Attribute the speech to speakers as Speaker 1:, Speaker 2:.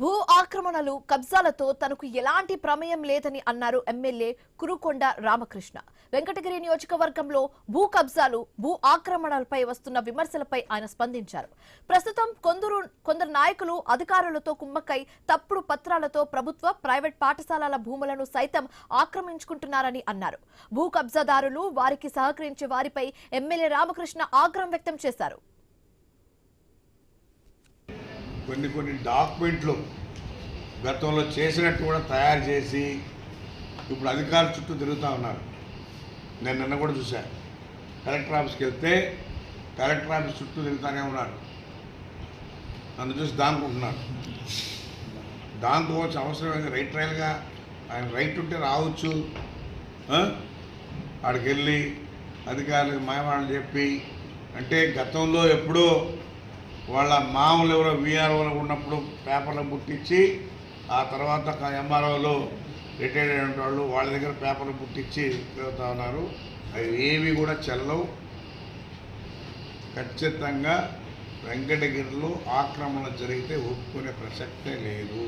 Speaker 1: భూ ఆక్రమణలు కబ్జాలతో తనకు ఎలాంటి ప్రమేయం లేదని అన్నారు ఎమ్మెల్యే కురుకొండ రామకృష్ణ. వెంకటగిరి నియోజకవర్గంలో భూ కబ్జాలు, భూ ఆక్రమణలపై వస్తున్న విమర్శలపై ఆయన స్పందించారు. ప్రస్తుతం కొందరు నాయకులు అధికారులతో కుమ్మక్కై తప్పుడు పత్రాలతో ప్రభుత్వ, ప్రైవేట్ పాఠశాలల భూములను సైతం ఆక్రమించుకుంటున్నారని అన్నారు. భూ కబ్జాదారులు, వారికి సహకరించే వారిపై ఎమ్మెల్యే రామకృష్ణ ఆగ్రహం వ్యక్తం చేశారు.
Speaker 2: కొన్ని డాక్యుమెంట్లు గతంలో చేసినట్టు కూడా తయారు చేసి ఇప్పుడు అధికారుల చుట్టూ తిరుగుతూ ఉన్నారు. నేను నిన్న కూడా చూశాను. కలెక్టర్ ఆఫీస్కి వెళ్తే కలెక్టర్ ఆఫీస్ చుట్టూ తిరుగుతూనే ఉన్నారు. నన్ను చూసి దానుకుంటున్నారు. దానుకోవాల్సిన అవసరం ఏంది? రైల్గా ఆయన రైట్ ఉంటే రావచ్చు. ఆడికి వెళ్ళి అధికారులకు మాయమాటలు చెప్పి, అంటే గతంలో ఎప్పుడో వాళ్ళ మామూలు ఎవరో వీఆర్ఓలు ఉన్నప్పుడు పేపర్లకు పుట్టించి, ఆ తర్వాత ఎంఆర్ఓలు రిటైర్డ్ అయిన వాళ్ళు వాళ్ళ దగ్గర పేపర్లు పుట్టించి తిరుగుతూ ఉన్నారు. అవి ఏవి కూడా చెల్లవు. ఖచ్చితంగా వెంకటగిరిలో ఆక్రమణ జరిగితే ఒప్పుకునే ప్రసక్తే లేదు.